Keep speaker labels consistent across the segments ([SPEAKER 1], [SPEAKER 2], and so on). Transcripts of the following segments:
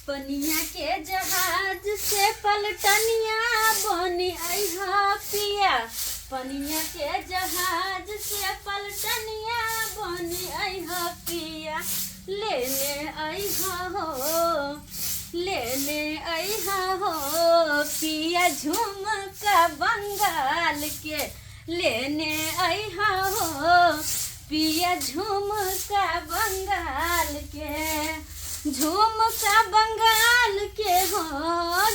[SPEAKER 1] पनिया के जहाज से पलटनिया बनी अइहा पिया। पनिया के जहाज से पलटनिया बनी अइहा पिया। लेने अइहा हो, लेने अइहा हो पिया झुमका बंगाल के। लेने अइहा हो पिया झुमका बंगाल के। झुमका बंगाल के हो,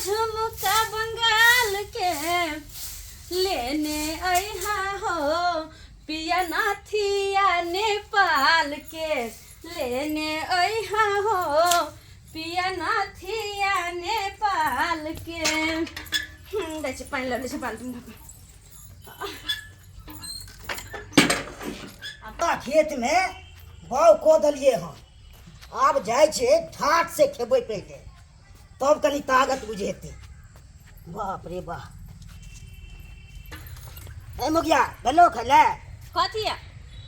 [SPEAKER 1] झुमका बंगाल के। लेने अइहा हो पिया नाथिया नेपाल के। लेने अइहा हो पिया नाथिया नेपाल के। दै छै पानि लऽ लै छै बाल्टीमे।
[SPEAKER 2] अब खेत में बाउ को दलिए हन। आब जाय छे ठाट से खेबै पहले, तब कनी ताकत बुझेते। बाप रे बाप। ए मुखिया गलो खले
[SPEAKER 1] कथी है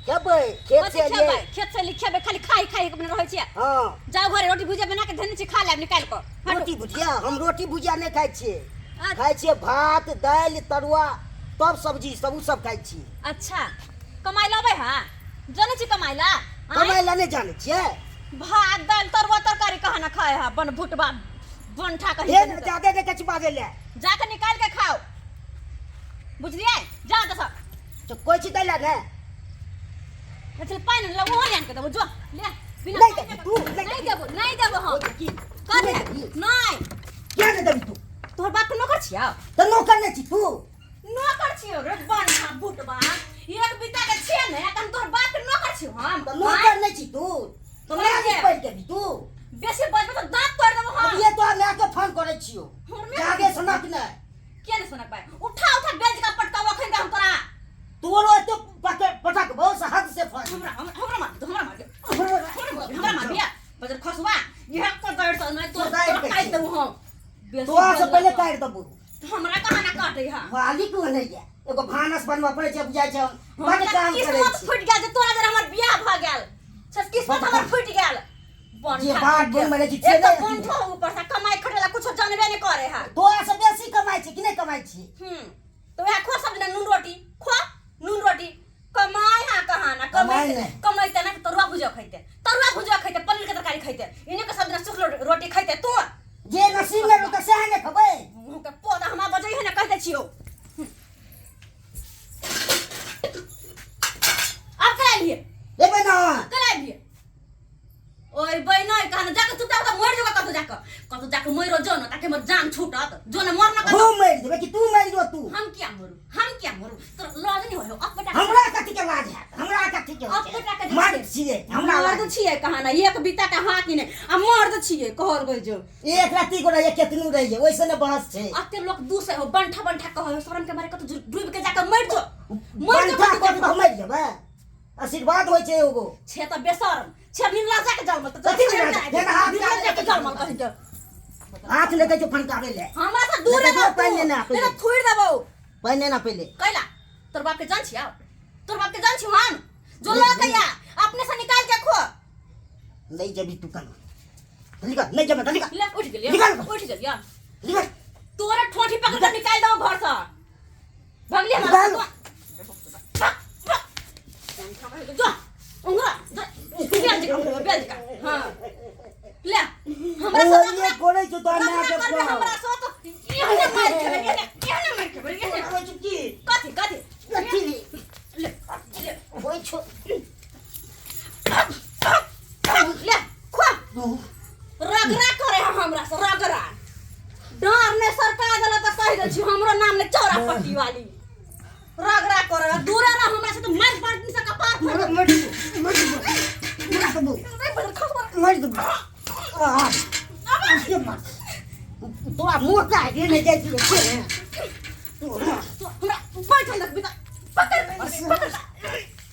[SPEAKER 2] खेबै खेत से
[SPEAKER 1] खेबै? खेत से खेबै खाली खाई खाई अपने रहै छियै।
[SPEAKER 2] हां
[SPEAKER 1] जाओ घरे रोटी भुजिया बना के धने छी खा लेब निकाल के।
[SPEAKER 2] रोटी भुजिया हम रोटी भुजिया नहीं खाई छिए। खाई छिए भात दाल तरुआ तब सब्जी सब उ सब खाई छी।
[SPEAKER 1] अच्छा कमाई लबै हां जाने छी कमाई ला?
[SPEAKER 2] कमाई ला नहीं जाने छिए?
[SPEAKER 1] भात दाल तरुआ तरकारी कहाँ ना खाए हा बन भुटबा बनठा कहीं
[SPEAKER 2] ये ज्यादा के कच बाजे ले
[SPEAKER 1] जाके निकाल के खाओ बुझलिए। जा त सब
[SPEAKER 2] तो कोई चीज दैला ने
[SPEAKER 1] चल पानी ला वो आन के दबो जो ले बिना
[SPEAKER 2] नहीं दे तू
[SPEAKER 1] नहीं देबो हम
[SPEAKER 2] की
[SPEAKER 1] कर नहीं
[SPEAKER 2] क्या ने दबी तू
[SPEAKER 1] तोहर बाप के नौकर छिया
[SPEAKER 2] तो नौकर ने छी तू
[SPEAKER 1] नौकर छियो रे बनठा भुटबा एक बिता के छिए ने हम तोहर बाप के नौकर छियो हम
[SPEAKER 2] तो नौकर नहीं छी तू तो मैं नहीं पढ़ के भी तू
[SPEAKER 1] बेसी बजबो तो दांत तोड़ देबो हम।
[SPEAKER 2] अब ये तो मैं के फोन करे छियो जागे सुनक ने
[SPEAKER 1] के ने सुनक पाए उठा उठा बेंच का पटकावा खइन हम तोरा
[SPEAKER 2] तोरो तो पटक बहुत हद से फोन
[SPEAKER 1] हमरा मार बिया बजर खसवा ये को दर्द तो नहीं तो काट दऊ हम
[SPEAKER 2] तो से पहले काट दबो
[SPEAKER 1] हमरा कहां ना काटे हा
[SPEAKER 2] वाली को नहीं है एगो भानस बनवा पड़े छै बुझाय छै बड़ काम करे छै।
[SPEAKER 1] फुट गेल जे तोरा जरा हमर बियाह भ गेल छस किस्मत हमर फुट गेल
[SPEAKER 2] ये बात बोल मरे छी
[SPEAKER 1] एक तो बंठो ऊपर से कमाई खटेला कुछ जानबे नहीं करे हा।
[SPEAKER 2] तो से बेसी कमाई छी कि नहीं कमाई छी?
[SPEAKER 1] तो वह खो सब दिन नून रोटी खो नून रोटी कमाई हा कहां ना कमाई कमाईते ना तरुआ भुजिया खइते पनीर के तरकारी खइते इने के सब दिन सुखलो रोटी खइते तू
[SPEAKER 2] जे नसीब में तो से ने खबै
[SPEAKER 1] मुंह के पोदा हमरा बजै है ना कहते छियो। अब करा लिए
[SPEAKER 2] ए बना
[SPEAKER 1] करा लिए ओए बहिन कहना जाके चुपचाप तो मर जाओ कतो जाके मरो जो ना ताकि हमर जान छूटत जो ना मरना
[SPEAKER 2] हो मर देबे कि तू मर जो तू
[SPEAKER 1] हम क्या मरू तोरा लाज नहीं होयो अब बेटा
[SPEAKER 2] हमरा कथि के लाज है हमरा कथि के
[SPEAKER 1] अब बेटा के
[SPEAKER 2] मर्द छिए हमरा
[SPEAKER 1] मर्द छिए कहां ना एक बीता के हाथ ने आ मर्द छिए कहर गई जो
[SPEAKER 2] एक राती को रहिए केतनु रहिए ओइसे ने बहस छै।
[SPEAKER 1] अते लोग दूसरे हो बंठा कहो शरम के मारे कतो डूब के जाके मर जो
[SPEAKER 2] को मर जेबे आशीर्वाद होय छै एगो
[SPEAKER 1] छे त बेशरम छे बिन लाजा के जाओ मत
[SPEAKER 2] कथि के हाथ
[SPEAKER 1] के जाओ मत कहि जो
[SPEAKER 2] हाथ लेके जो फनकावे ले
[SPEAKER 1] हमरा से दूर रहो
[SPEAKER 2] पहले ना
[SPEAKER 1] तेरा थोड़ देबो
[SPEAKER 2] पहले ना पहले
[SPEAKER 1] कैला तोर बाप के जान छिया तोर बाप के जान छी हम जो ला कहिया अपने से निकाल के खो
[SPEAKER 2] नहीं जबी तू कल निकाल नहीं जब निकाल
[SPEAKER 1] ले उठ गेलिया
[SPEAKER 2] निकाल
[SPEAKER 1] तोरा ठोठी पकड़ के निकाल दो घर से भगली
[SPEAKER 2] निकाल
[SPEAKER 1] जो उंगरा बेल का हां ले हमरा
[SPEAKER 2] से ये कोरे जो तो ना के
[SPEAKER 1] हमरा सो तो ये मार के ये
[SPEAKER 2] चुकी
[SPEAKER 1] कथि
[SPEAKER 2] लठी
[SPEAKER 1] ले
[SPEAKER 2] ओए छो
[SPEAKER 1] ले खो रगरा करे हमरा से रगरा डर ने सरकार देला त कहि दे छी हमरो नाम ने चौरा पट्टी वाली रगरा करे दूर रह हमरा से तो मार पड़नी से कपार
[SPEAKER 2] तो मोटा है नहीं जाती है
[SPEAKER 1] तो हमरा बैठ अंदर बिता पकड़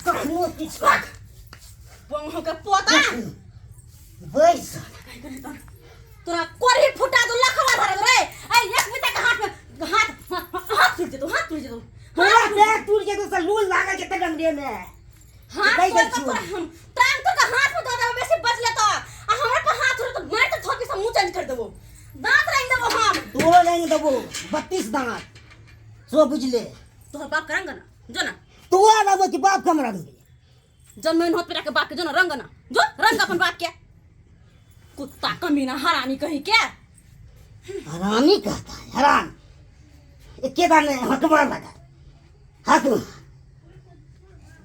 [SPEAKER 2] कखनो किछ कर
[SPEAKER 1] बंग के पोता
[SPEAKER 2] बैस
[SPEAKER 1] तोरा कोरी फुटा दो लखवा धर रे ए एक बिता के हाथ टूट जेतो
[SPEAKER 2] हमरा पैर टूट जेतो से लूल लागल के तगम रे में
[SPEAKER 1] हाथ तो हम टाइम तो हाथ में दे बेसी बच ले तो हमरा पे हाथ तो मार तो थोकी से मुंह चेंज कर दो देबो दांत रंग देबो हम
[SPEAKER 2] तोरो नहीं देबो 32 दांत सो बुझले
[SPEAKER 1] तोहर बाप के रंग ना जो ना
[SPEAKER 2] तू आ रहो कि बाप कम रंग
[SPEAKER 1] जन्मेन होत पे के बाप के जो ना रंग ना जो रंग अपन बाप के कुत्ता कमीना हरामी कहीं के
[SPEAKER 2] हरामी कहता है हराम एके दाने हकमा लगा हक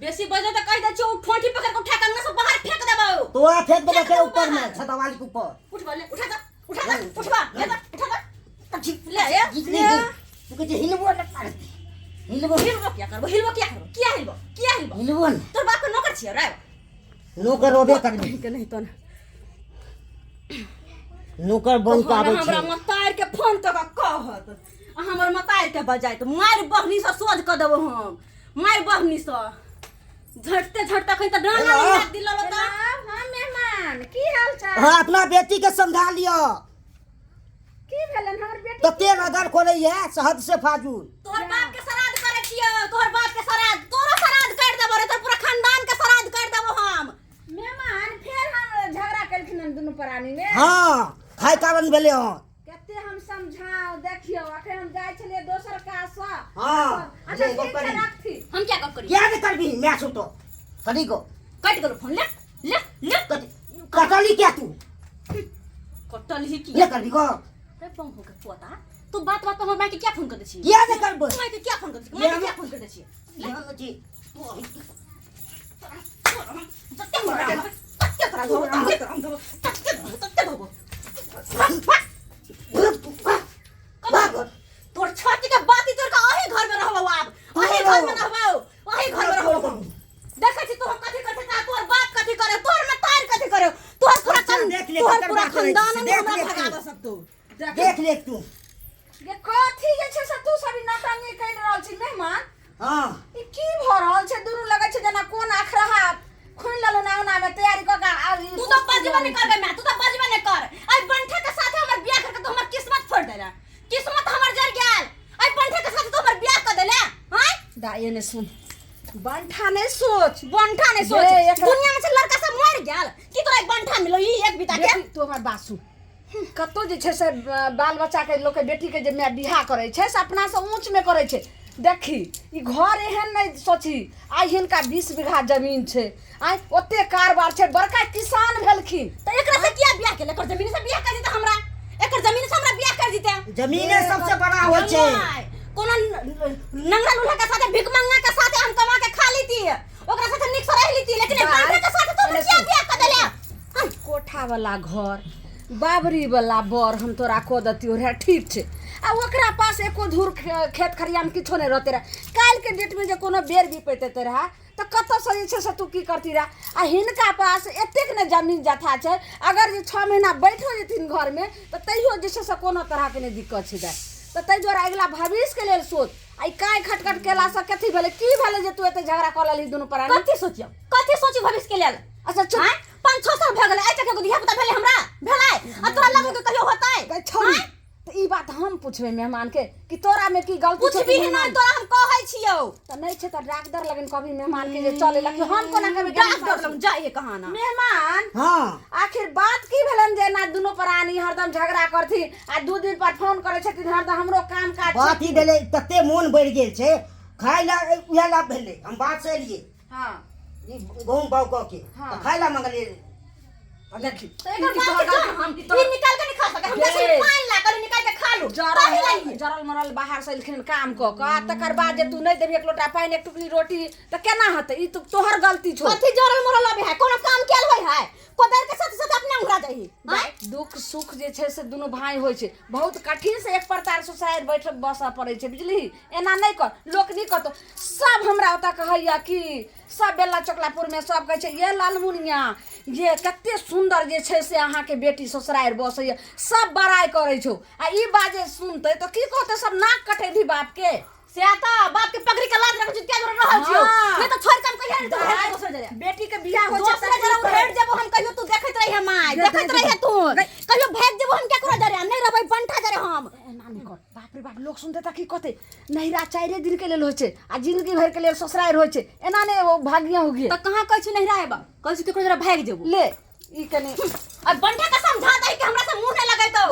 [SPEAKER 1] बेसी बजे तो कह दे छो ठोंठी पकड़ के उठा के अंगना से बाहर फेंक देबो
[SPEAKER 2] तो आ फेंक देबो के ऊपर में छत वाली के ऊपर
[SPEAKER 1] उठ बा ले उठा उठा ले उठा ले ये
[SPEAKER 2] तू के हिलबो न पारती हिलबो
[SPEAKER 1] क्या करबो
[SPEAKER 2] हिलबो न
[SPEAKER 1] तोर बाप के नौकर छियै रे
[SPEAKER 2] नौकर होबे करबी
[SPEAKER 1] के नहीं तो
[SPEAKER 2] नौकर बन के आबै
[SPEAKER 1] हमरा
[SPEAKER 2] छै
[SPEAKER 1] मतार के फोन तक कहत हमर मतार के बजाय तो मार बहनी से सोझ क देबो हम मार बहनी से झटते कहीं तो डांगा नहीं दिलो तो
[SPEAKER 3] हां मेहमान की हाल चाल
[SPEAKER 2] हां अपना बेटी के समझा लियो
[SPEAKER 3] की भेलन हमर बेटी
[SPEAKER 2] तो तेल अगर खोले है शहद से फाजूल
[SPEAKER 1] तोहर बाप के श्राद्ध करे छियै तोहर बाप के श्राद्ध तोरो श्राद्ध कर देबो रे तोर पूरा खानदान के श्राद्ध कर देबो हम
[SPEAKER 3] मेहमान फेर हम झगड़ा केलखिन दुनू प्राणी में
[SPEAKER 2] हां खाय कारण भेले हो
[SPEAKER 3] कते हम समझाओ देखियो अखन हम जाय छलिए दोसर काज से
[SPEAKER 2] हां
[SPEAKER 3] अच्छा ठीक है रखती
[SPEAKER 1] हम क्या कब करी
[SPEAKER 2] क्या नहीं करबी मैं सुतो कदी को
[SPEAKER 1] कट करो फोन ले ले
[SPEAKER 2] कटली क्या तू
[SPEAKER 1] कटल ही की
[SPEAKER 2] ले करबी को
[SPEAKER 1] रे बम हो के पोता तू बात में हमर माई के क्या फोन कर दै छी
[SPEAKER 2] क्या नहीं करबो
[SPEAKER 1] माई के क्या फोन कर दै छी माई के क्या फोन कर दै छी
[SPEAKER 2] ले जी
[SPEAKER 1] तोर छाती के बाती तोर का अही घर में रहबो आप अही घर में रहबो अही घर में रहबो देखै छी तोहर कथि करते का तोहर बाप कथि करे तोहर में तार कथि करे तोहर पूरा
[SPEAKER 2] देख ले
[SPEAKER 1] तोहर पूरा
[SPEAKER 2] बात करै छी,
[SPEAKER 1] खानदान में
[SPEAKER 2] देख
[SPEAKER 1] हमरा
[SPEAKER 2] ले
[SPEAKER 1] भगा
[SPEAKER 2] तू।
[SPEAKER 1] दे सकतो
[SPEAKER 2] देख ले तू
[SPEAKER 3] ये कथि जे छै से तू सभी नाटंगी कइ रहल छी मेहमान
[SPEAKER 2] हां
[SPEAKER 3] ई की भ रहल छै दुनू लगै छै जेना कोन आखरहा खुन ललो नाउना में तैयारी क के आ
[SPEAKER 1] तू तो बजबे नहीं करबे मैं तू तो बजबे नहीं कर आई बंठे के साथे हमर बियाह करके तो हमर किस्मत फोड़ देला किस्मत हमर जर गेल आई बंठे के साथे तो हमर बियाह कर देले हां
[SPEAKER 3] दाइए ने सुन बंठा ने सोच
[SPEAKER 1] बंठा नहीं
[SPEAKER 3] जे
[SPEAKER 1] सोच
[SPEAKER 3] एकरा-
[SPEAKER 1] दुनिया में से लड़का सब मर गेल कि तोरा एक बंठा मिलो ई एक बिता के
[SPEAKER 3] बेटी तू हमर बात सुन कतो जे छै से बाल बच्चा के लोग के बेटी के जे मैं बियाह करे छै से अपना से ऊंच में करे छै देखी ई घर एहन नहीं सोची आई हिनका 20 बीघा जमीन छै आई ओते कारोबार छै बड़का किसान भेलखिन
[SPEAKER 1] तो एकरा से किया बियाह केले कर जमीन से बियाह कर देता हमरा एकर जमीन से हमरा बियाह कर देते
[SPEAKER 2] जमीने सबसे बड़ा हो छै
[SPEAKER 1] कोनो नंगरा लूल्हा के साथे भिख मंगा के साथे हम कमा के खा लेती ओकरा साथे निक से रह लेती लेकिन एक बंठे के साथे तो किया बियाह कर देले
[SPEAKER 3] कोठा वाला घर बाबरी वाला बर हम तोरा को दतियो रे ठीक छै आ ओकरा पास एको धूर खेत खरियान किछो नहीं रहते रहे काल के डेट में जे कोनो बेर भी पैते रहा तो कत से जे छै से तू की करती रहा आ हिनका पास एतेक ने जमीन जथा छै अगर जे 6 महीना बैठो जेथिन घर में तो तैयो जे छै से कोनो तरह के नहीं दिक्कत छै तो तै जोरा अगला भविष्य के लेल सोच आई काय खटखट केला से कथि भेले की भेले जे तू एते झगड़ा क लेली दुनू प्राणी
[SPEAKER 1] कथि सोची भविष्य के लेल
[SPEAKER 3] अच्छा चुप
[SPEAKER 1] 5-6 साल भ गेलै आइ तक एगो धिया पुता भेलै हमरा भेलै आ तोरा लगे के कहियो होतै
[SPEAKER 3] छोड़ी तो ई बात हम पूछबे मेहमान के कि तोरा में की गलती
[SPEAKER 1] कुछ भी नहीं तोरा हम कहै छियौ
[SPEAKER 3] तो नहीं छै तो डॉक्टर लगन कभी मेहमान के जे चले लगे हम कोना कभी
[SPEAKER 1] डॉक्टर लग जाइए कहां ना
[SPEAKER 3] मेहमान
[SPEAKER 2] हां
[SPEAKER 3] आखिर बात की भेलन जे ना दुनो प्राणी हरदम झगड़ा करथि आ 2 दिन पर फोन करे छथिन हरदम हमरो काम काज
[SPEAKER 2] बात ही भेले तते मोन बढ़ गेल छै खाय ला उहे ला भेले हम बात से एलिए
[SPEAKER 3] हां
[SPEAKER 2] गहूम बाउ के
[SPEAKER 3] हाँ।
[SPEAKER 2] खाय ला मंगले
[SPEAKER 3] देखी
[SPEAKER 1] तो एकर बात के हम ई निकाल के नहीं खा सके हम जैसे पानी ला कर निकाल के खा लू
[SPEAKER 3] जरल मरल बाहर से एलखिन काम क के तकर बाद जे तू नहीं देबी एक लोटा पानी एक टुकड़ी रोटी तो केना होते ई तो तोहर गलती छो
[SPEAKER 1] कथि जरल मरल अबे है कोनो काम केल होय है कोदर के साथ साथ अपने उंगरा जाई
[SPEAKER 3] दुख सुख जे छै से दुनू भाई होय छै बहुत कठिन से एक प्रकार से शायद बैठ बसा पड़े छै बुझली एना नहीं कर लोक नहीं कहतो सब हमरा ओता कहैया कि सब बेला चोकलापुर में सब कहै छै ये लालमुनिया ये कते सुंदर जे छै से अहाँ के बेटी ससुरार बसैया सब बड़ाई करे छौ आ ई बाजे सुनते तो की कहते सब नाक कटेधी बाप के
[SPEAKER 1] से आता बाप के पगड़ी के लाज रख जुतिया जरूर रहल छियो नहीं तो छोड़ काम कहिया नहीं तो दोसर जरे
[SPEAKER 3] बेटी के बियाह हो
[SPEAKER 1] दोसर जरे उठेड़ जब हम कहियो तू देखत रही माय देखत रही तू कहियो भेज देबो हम क्या करो जरे नहीं रहबै बंठा जरे हम
[SPEAKER 3] नानी कर बाप रे बाप लोग सुनते त की कहते नहिरा 4 दिन के लेल होय छै आ जिंदगी भर के लेल ससुरार होय छै एना ने वो भागिया हो गए
[SPEAKER 1] त कहां कहै छी नहीं रहबा कहै छी केकरो जरा भाग जेबो
[SPEAKER 3] ले ई कने
[SPEAKER 1] अब बंठा का समझा दे कि हमरा से मुंह नहीं लगाई तो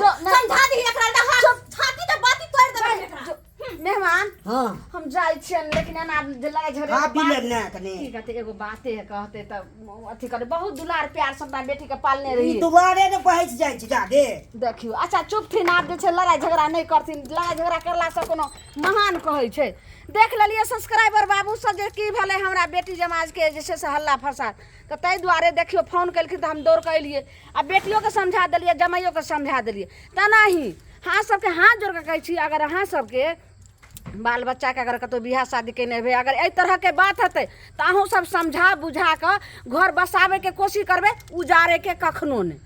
[SPEAKER 2] हाँ
[SPEAKER 3] हम जाई छियन लेकिन ना लड़ाई झगड़े
[SPEAKER 2] खा
[SPEAKER 3] के
[SPEAKER 2] पी
[SPEAKER 3] बात-
[SPEAKER 2] ले ना कने
[SPEAKER 3] की कहते एगो बाते है कहते त अथी करे बहुत दुलार प्यार से अपना बेटी के पालने रही
[SPEAKER 2] ई दुआरे ने पहुंच जाइ छै जादे
[SPEAKER 3] देखियो अच्छा चुप थी आप जे छै लड़ाई झगड़ा नहीं करथिन लड़ाई झगड़ा करला से कोनो महान कहै छै देख लेलिए सब्सक्राइबर बाबू सब जे की भेलै हमरा बेटी जमाज के जे छै से हल्ला फसाद तो ताहि दुआरे देखियो फोन केलखिन तो हम दौड़ के अलिए आ बेटियों के समझा देलिए जमाइयों के समझा देलिए तेनाही हाँ सबके हाथ जोड़ के कहै छी अगर अहाँ सबके बाल बच्चा के अगर कतौ बियाह शादी केने हेबै अगर एहि तरह के बात हेतै तऽ अहूँ सब समझा बुझा कऽ घर बसाबे के कोशिश करबै उजारे के कखनो नहि।